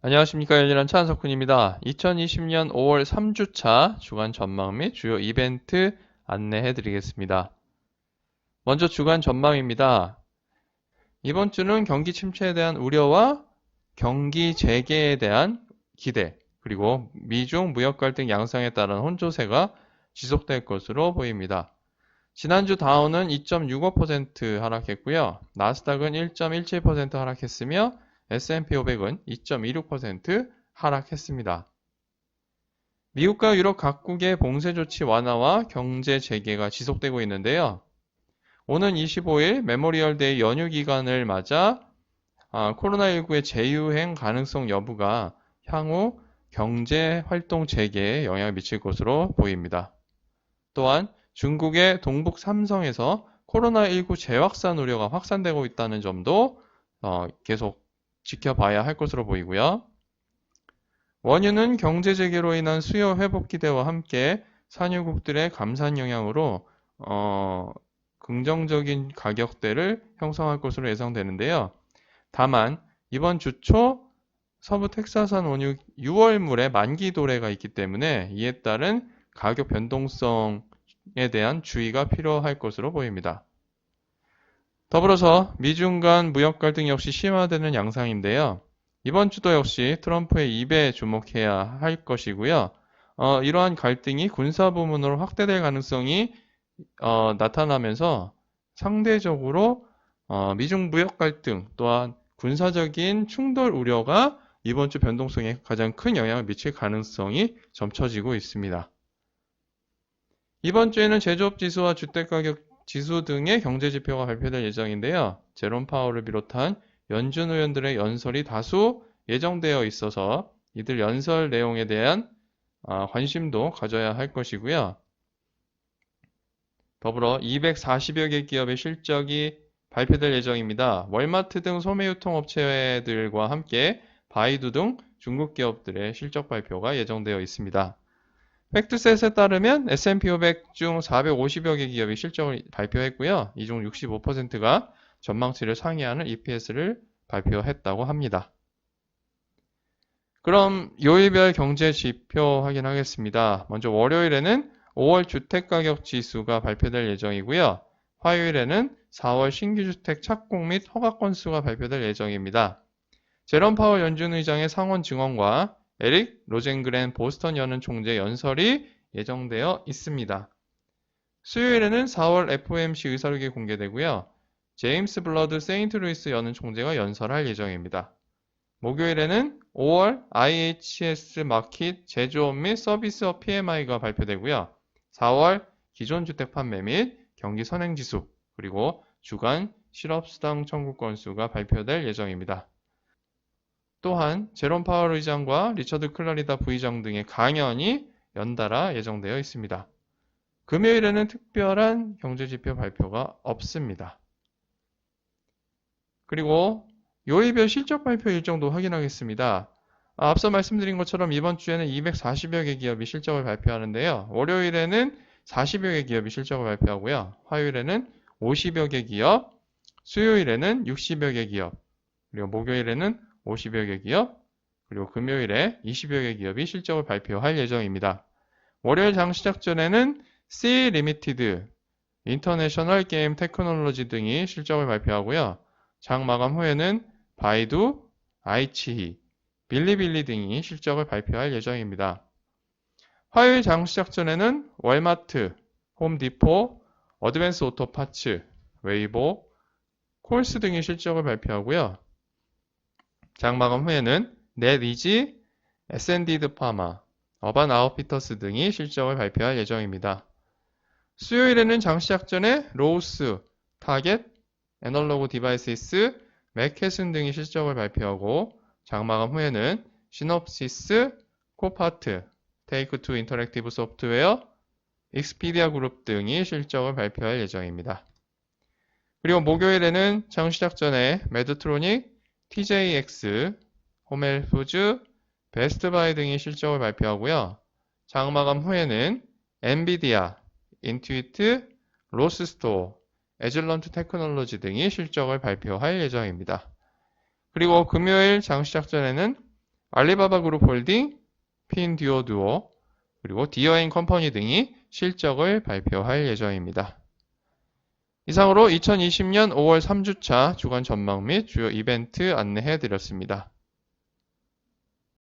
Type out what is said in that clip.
안녕하십니까. 열일한 차한석훈입니다. 2020년 5월 3주차 주간 전망 및 주요 이벤트 안내해 드리겠습니다. 먼저 주간 전망입니다. 이번 주는 경기 침체에 대한 우려와 경기 재개에 대한 기대, 그리고 미중 무역 갈등 양상에 따른 혼조세가 지속될 것으로 보입니다. 지난주 다우는 2.65% 하락했고요. 나스닥은 1.17% 하락했으며 S&P 500은 2.26% 하락했습니다. 미국과 유럽 각국의 봉쇄 조치 완화와 경제 재개가 지속되고 있는데요. 오는 25일 메모리얼데이 연휴 기간을 맞아 코로나19의 재유행 가능성 여부가 향후 경제 활동 재개에 영향을 미칠 것으로 보입니다. 또한 중국의 동북 삼성에서 코로나19 재확산 우려가 확산되고 있다는 점도 계속 지켜봐야 할 것으로 보이고요. 원유는 경제 재개로 인한 수요 회복 기대와 함께 산유국들의 감산 영향으로 긍정적인 가격대를 형성할 것으로 예상되는데요. 다만 이번 주 초 서부 텍사스산 원유 6월물에 만기 도래가 있기 때문에 이에 따른 가격 변동성에 대한 주의가 필요할 것으로 보입니다. 더불어서 미중 간 무역 갈등 역시 심화되는 양상인데요. 이번 주도 역시 트럼프의 입에 주목해야 할 것이고요. 이러한 갈등이 군사 부문으로 확대될 가능성이 나타나면서 상대적으로 미중 무역 갈등 또한 군사적인 충돌 우려가 이번 주 변동성에 가장 큰 영향을 미칠 가능성이 점쳐지고 있습니다. 이번 주에는 제조업 지수와 주택가격 지수 등의 경제 지표가 발표될 예정인데요. 제롬 파월을 비롯한 연준 의원들의 연설이 다수 예정되어 있어서 이들 연설 내용에 대한 관심도 가져야 할 것이고요. 더불어 240여 개 기업의 실적이 발표될 예정입니다. 월마트 등 소매유통업체들과 함께 바이두 등 중국 기업들의 실적 발표가 예정되어 있습니다. 팩트셋에 따르면 S&P 500 중 450여 개 기업이 실적을 발표했고요. 이 중 65%가 전망치를 상회하는 EPS를 발표했다고 합니다. 그럼 요일별 경제 지표 확인하겠습니다. 먼저 월요일에는 5월 주택가격 지수가 발표될 예정이고요. 화요일에는 4월 신규주택 착공 및 허가 건수가 발표될 예정입니다. 제롬 파월 연준 의장의 상원 증언과 에릭 로젠그렌 보스턴 연은 총재 연설이 예정되어 있습니다. 수요일에는 4월 FOMC 의사록이 공개되고요. 제임스 블러드 세인트루이스 연은 총재가 연설할 예정입니다. 목요일에는 5월 IHS 마켓 제조업 및 서비스업 PMI가 발표되고요. 4월 기존 주택 판매 및 경기 선행지수, 그리고 주간 실업수당 청구 건수가 발표될 예정입니다. 또한 제롬 파월 의장과 리처드 클라리다 부의장 등의 강연이 연달아 예정되어 있습니다. 금요일에는 특별한 경제지표 발표가 없습니다. 그리고 요일별 실적 발표 일정도 확인하겠습니다. 앞서 말씀드린 것처럼 이번 주에는 240여 개 기업이 실적을 발표하는데요. 월요일에는 40여 개 기업이 실적을 발표하고요. 화요일에는 50여 개 기업, 수요일에는 60여 개 기업, 그리고 목요일에는 50여 개 기업, 그리고 금요일에 20여 개 기업이 실적을 발표할 예정입니다. 월요일 장 시작 전에는 C 리미티드, 인터내셔널 게임 테크놀로지 등이 실적을 발표하고요. 장 마감 후에는 바이두, 아이치히, 빌리빌리 등이 실적을 발표할 예정입니다. 화요일 장 시작 전에는 월마트, 홈디포, 어드밴스 오토 파츠, 웨이보, 콜스 등이 실적을 발표하고요. 장 마감 후에는 넷이지, 에센디드 파마, 어반 아웃피터스 등이 실적을 발표할 예정입니다. 수요일에는 장 시작 전에 로우스, 타겟, 애널로그 디바이시스, 맥캐슨 등이 실적을 발표하고 장 마감 후에는 시놉시스, 코파트, 테이크2 인터랙티브 소프트웨어, 익스피디아 그룹 등이 실적을 발표할 예정입니다. 그리고 목요일에는 장 시작 전에 메드트로닉, TJX, 홈헬푸즈, 베스트바이 등이 실적을 발표하고요. 장 마감 후에는 엔비디아, 인투이트, 로스스토어, 에즐런트 테크놀로지 등이 실적을 발표할 예정입니다. 그리고 금요일 장 시작 전에는 알리바바 그룹 홀딩, 핀듀오두오, 그리고 디어앤컴퍼니 등이 실적을 발표할 예정입니다. 이상으로 2020년 5월 3주차 주간 전망 및 주요 이벤트 안내해 드렸습니다.